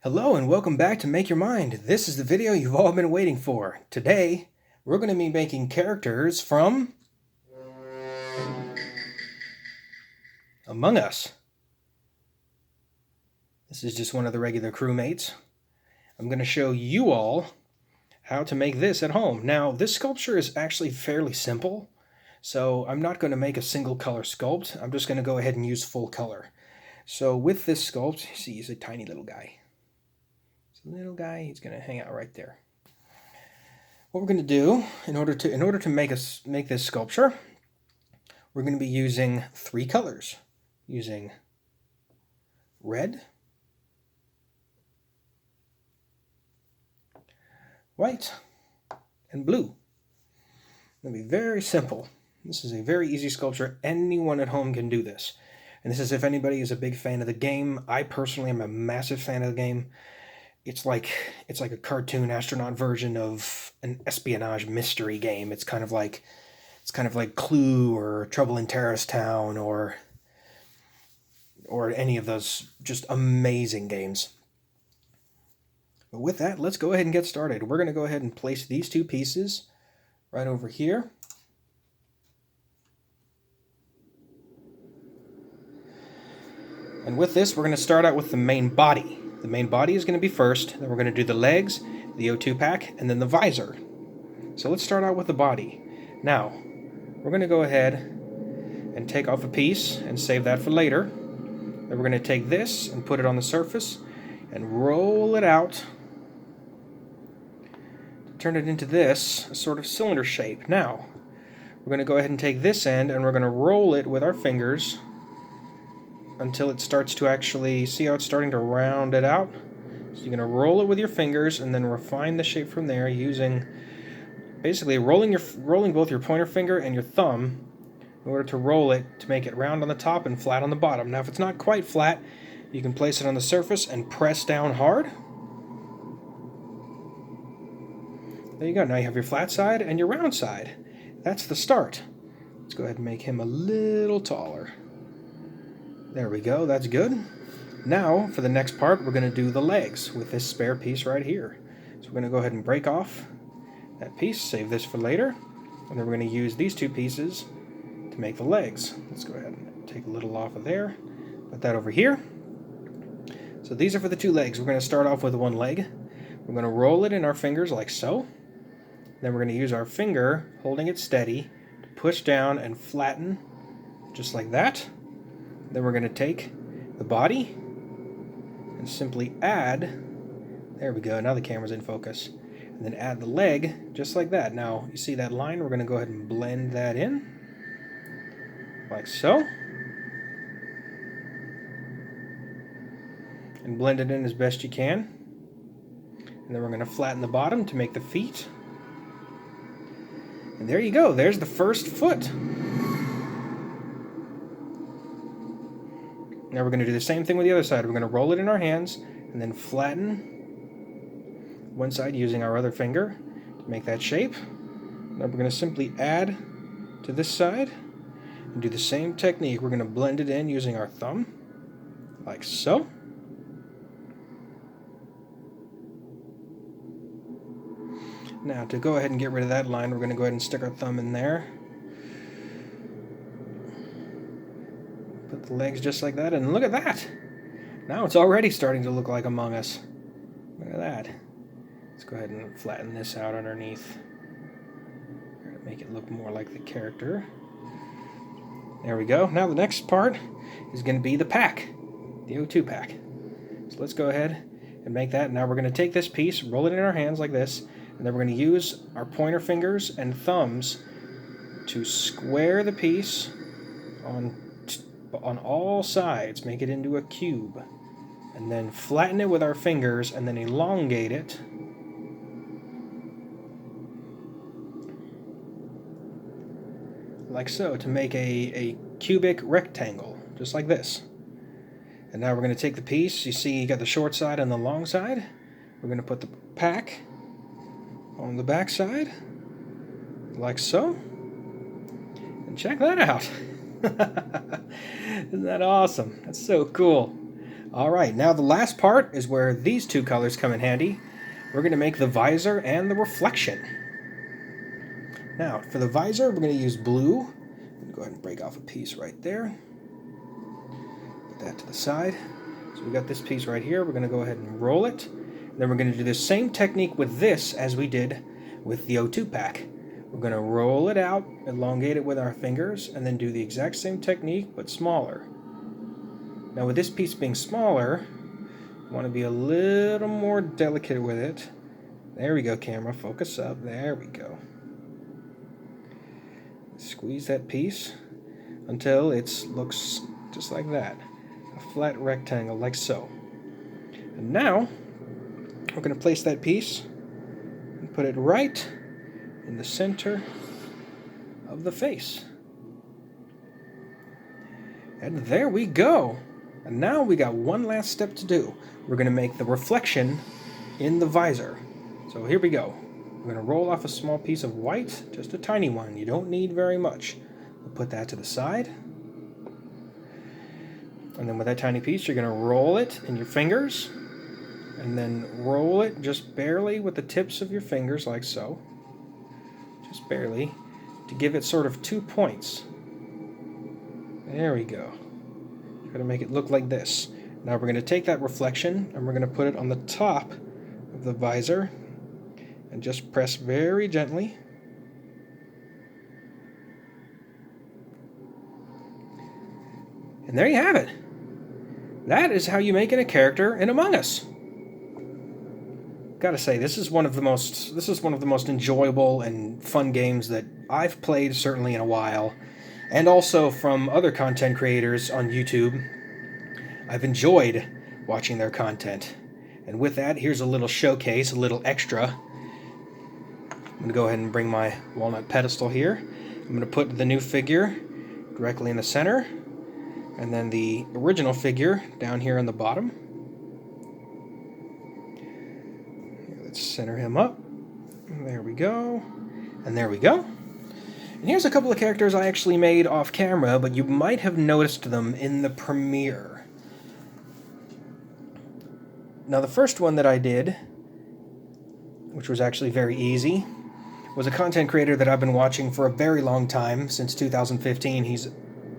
Hello and welcome back to Make Your Mind. This is the video you've all been waiting for. Today, we're going to be making characters from Among Us. This is just one of the regular crewmates. I'm going to show you all how to make this at home. Now, this sculpture is actually fairly simple, so I'm not going to make a single color sculpt. I'm just going to go ahead and use full color. So with this sculpt, you see he's a tiny little guy. Little guy, he's going to hang out right there. What we're going to do in order to make this sculpture, we're going to be using three colors, using red, white, and blue. It'll be very simple. This is a very easy sculpture. Anyone at home can do this. And this is if anybody is a big fan of the game. I personally am a massive fan of the game. It's like a cartoon astronaut version of an espionage mystery game. It's kind of like Clue or Trouble in Terrorist Town or any of those just amazing games. But with that, let's go ahead and get started. We're going to go ahead and place these two pieces right over here. And with this, we're going to start out with the main body. The main body is going to be first, then we're going to do the legs, the O2 pack, and then the visor. So let's start out with the body. Now, we're going to go ahead and take off a piece and save that for later. Then we're going to take this and put it on the surface and roll it out to turn it into this sort of cylinder shape. Now, we're going to go ahead and take this end and we're going to roll it with our fingers until it starts to actually, see how it's starting to round it out? So you're going to roll it with your fingers and then refine the shape from there using, basically rolling both your pointer finger and your thumb in order to roll it to make it round on the top and flat on the bottom. Now if it's not quite flat, you can place it on the surface and press down hard. There you go, now you have your flat side and your round side. That's the start. Let's go ahead and make him a little taller. There we go, that's good. Now, for the next part, we're going to do the legs with this spare piece right here. So we're going to go ahead and break off that piece, save this for later, and then we're going to use these two pieces to make the legs. Let's go ahead and take a little off of there, put that over here. So these are for the two legs. We're going to start off with one leg. We're going to roll it in our fingers like so. Then we're going to use our finger, holding it steady, to push down and flatten, just like that. Then we're going to take the body and simply add, there we go, now the camera's in focus, and then add the leg just like that. Now, you see that line? We're going to go ahead and blend that in, like so. And blend it in as best you can. And then we're going to flatten the bottom to make the feet. And there you go, there's the first foot. Now we're going to do the same thing with the other side. We're going to roll it in our hands and then flatten one side using our other finger to make that shape. Now we're going to simply add to this side and do the same technique. We're going to blend it in using our thumb, like so. Now to go ahead and get rid of that line, we're going to go ahead and stick our thumb in there. Put the legs just like that, and look at that! Now it's already starting to look like Among Us. Look at that. Let's go ahead and flatten this out underneath. Make it look more like the character. There we go. Now the next part is going to be the pack, the O2 pack. So let's go ahead and make that. Now we're going to take this piece, roll it in our hands like this, and then we're going to use our pointer fingers and thumbs to square the piece on all sides, make it into a cube, and then flatten it with our fingers and then elongate it like so to make a cubic rectangle, just like this. And now we're going to take the piece, you see you got the short side and the long side. We're going to put the pack on the back side, like so. And check that out. Isn't that awesome? That's so cool. Alright, now the last part is where these two colors come in handy. We're going to make the visor and the reflection. Now, for the visor, we're going to use blue. I'm going to go ahead and break off a piece right there. Put that to the side. So we got this piece right here. We're going to go ahead and roll it. Then we're going to do the same technique with this as we did with the O2 pack. We're going to roll it out, elongate it with our fingers, and then do the exact same technique, but smaller. Now with this piece being smaller, I want to be a little more delicate with it. There we go, camera. Focus up. There we go. Squeeze that piece until it looks just like that. A flat rectangle, like so. And now, we're going to place that piece and put it right in the center of the face. And there we go. And now we got one last step to do. We're going to make the reflection in the visor. So here we go. We're going to roll off a small piece of white, just a tiny one. You don't need very much. We'll put that to the side. And then with that tiny piece, you're going to roll it in your fingers. And then roll it just barely with the tips of your fingers, like so. Just barely, to give it sort of 2 points. There we go. You're going to make it look like this. Now we're going to take that reflection and we're going to put it on the top of the visor and just press very gently. And there you have it. That is how you make it a character in Among Us. Gotta say, this is one of the most enjoyable and fun games that I've played certainly in a while, and also from other content creators on YouTube. I've enjoyed watching their content. And with that, here's a little showcase, a little extra. I'm going to go ahead and bring my walnut pedestal here. I'm going to put the new figure directly in the center, and then the original figure down here on the bottom. Let's center him up. There we go. And there we go. And here's a couple of characters I actually made off camera, but you might have noticed them in the premiere. Now the first one that I did, which was actually very easy, was a content creator that I've been watching for a very long time, since 2015.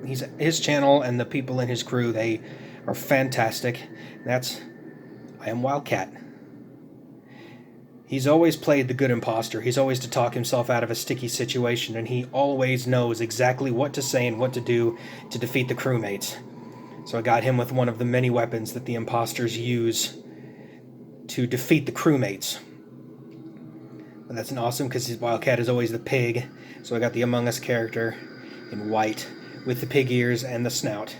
His channel and the people in his crew, they are fantastic. That's I Am Wildcat. He's always played the good imposter. He's always to talk himself out of a sticky situation, and he always knows exactly what to say and what to do to defeat the crewmates. So I got him with one of the many weapons that the imposters use to defeat the crewmates. And that's an awesome, because his Wildcat is always the pig. So I got the Among Us character in white with the pig ears and the snout.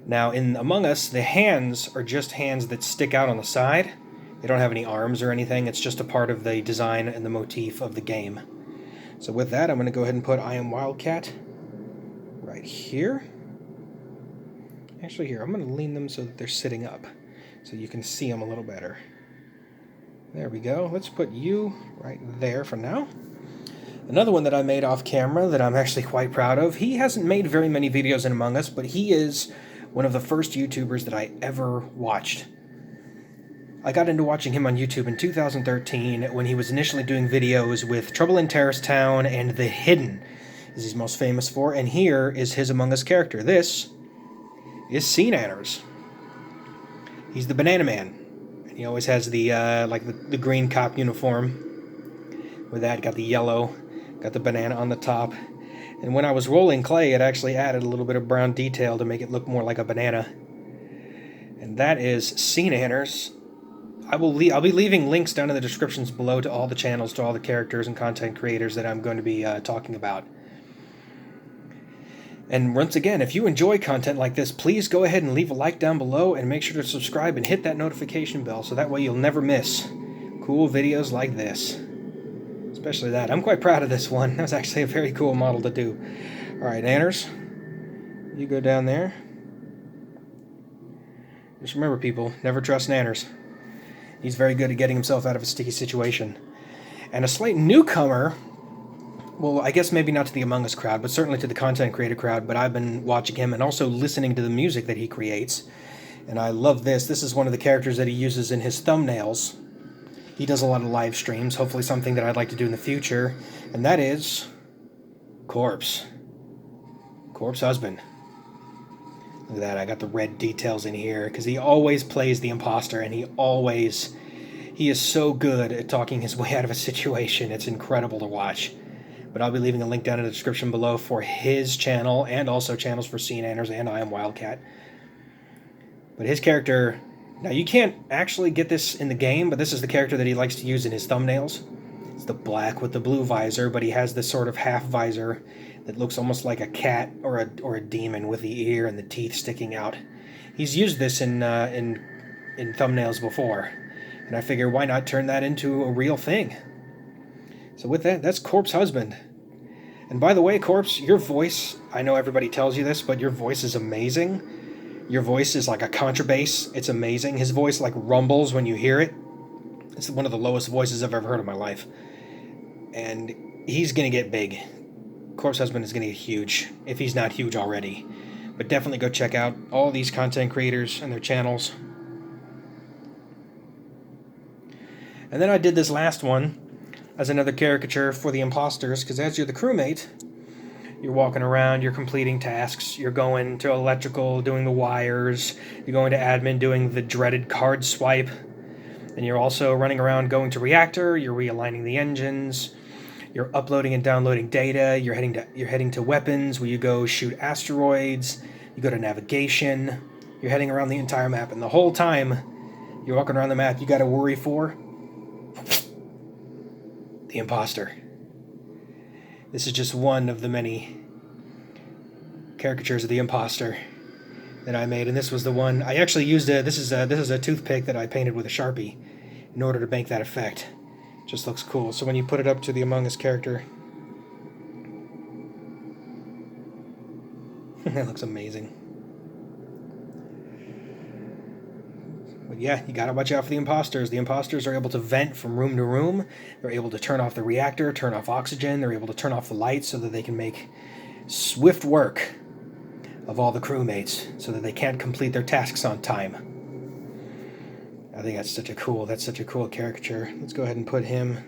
Now in Among Us, the hands are just hands that stick out on the side. They don't have any arms or anything. It's just a part of the design and the motif of the game. So with that, I'm going to go ahead and put I Am Wildcat right here. Actually here, I'm going to lean them so that they're sitting up, so you can see them a little better. There we go. Let's put you right there for now. Another one that I made off camera that I'm actually quite proud of. He hasn't made very many videos in Among Us, but he is one of the first YouTubers that I ever watched. I got into watching him on YouTube in 2013 when he was initially doing videos with Trouble in Terrorist Town and The Hidden, is he's most famous for, and here is his Among Us character. This is Seananners. He's the Banana Man. And he always has the the green cop uniform. With that, got the yellow, got the banana on the top. And when I was rolling clay, it actually added a little bit of brown detail to make it look more like a banana. And that is Seananners. I'll be leaving links down in the descriptions below to all the channels, to all the characters and content creators that I'm going to be talking about. And once again, if you enjoy content like this, please go ahead and leave a like down below and make sure to subscribe and hit that notification bell so that way you'll never miss cool videos like this. Especially that. I'm quite proud of this one. That was actually a very cool model to do. Alright, Anners, you go down there. Just remember, people, never trust Nanners. He's very good at getting himself out of a sticky situation. And a slight newcomer, well, I guess maybe not to the Among Us crowd, but certainly to the content creator crowd, but I've been watching him and also listening to the music that he creates, And I love this. This is one of the characters that he uses in his thumbnails. He does a lot of live streams, hopefully something that I'd like to do in the future. And that is Corpse. Corpse Husband. Look at that, I got the red details in here, because he always plays the imposter, and he is so good at talking his way out of a situation. It's incredible to watch. But I'll be leaving a link down in the description below for his channel, and also channels for Seananners and I Am Wildcat. But his character, now you can't actually get this in the game, but this is the character that he likes to use in his thumbnails. It's the black with the blue visor, but he has this sort of half visor that looks almost like a cat or a demon with the ear and the teeth sticking out. He's used this in thumbnails before, and I figure why not turn that into a real thing. So with that, that's Corpse Husband. And by the way, Corpse, your voice, I know everybody tells you this, but your voice is amazing. Your voice is like a contrabass. It's amazing. His voice like rumbles when you hear it. It's one of the lowest voices I've ever heard in my life. And he's going to get big. Corpse Husband is going to get huge, if he's not huge already. But definitely go check out all these content creators and their channels. And then I did this last one as another caricature for the imposters, because as you're the crewmate, you're walking around, you're completing tasks, you're going to electrical, doing the wires, you're going to admin, doing the dreaded card swipe, and you're also running around going to reactor, you're realigning the engines, you're uploading and downloading data, you're heading to weapons, where you go shoot asteroids, you go to navigation, you're heading around the entire map, and the whole time you're walking around the map, you got to worry for the imposter. This is just one of the many caricatures of the imposter that I made, and this was the one I actually used. This is a toothpick that I painted with a Sharpie in order to make that effect. Just looks cool. So when you put it up to the Among Us character, that looks amazing. But yeah, you gotta watch out for the imposters. The imposters are able to vent from room to room. They're able to turn off the reactor, turn off oxygen. They're able to turn off the lights so that they can make swift work of all the crewmates so that they can't complete their tasks on time. I think that's such a cool caricature. Let's go ahead and put him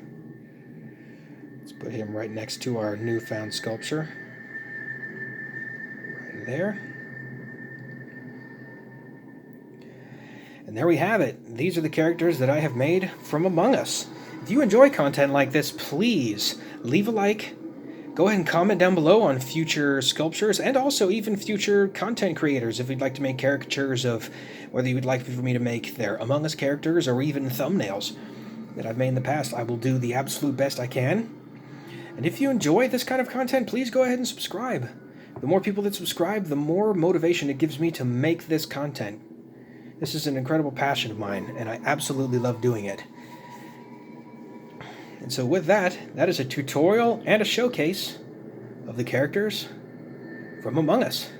right next to our newfound sculpture. Right there. And there we have it. These are the characters that I have made from Among Us. If you enjoy content like this, please leave a like. Go ahead and comment down below on future sculptures and also even future content creators if you'd like to make caricatures of whether you would like for me to make their Among Us characters or even thumbnails that I've made in the past. I will do the absolute best I can. And if you enjoy this kind of content, please go ahead and subscribe. The more people that subscribe, the more motivation it gives me to make this content. This is an incredible passion of mine, and I absolutely love doing it. And so with that, that is a tutorial and a showcase of the characters from Among Us.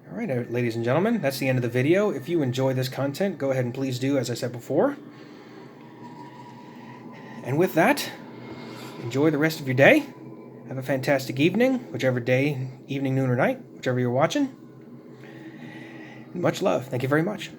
Alright, ladies and gentlemen, that's the end of the video. If you enjoy this content, go ahead and please do as I said before. And with that, enjoy the rest of your day. Have a fantastic evening, whichever day, evening, noon, or night, whichever you're watching. Much love. Thank you very much.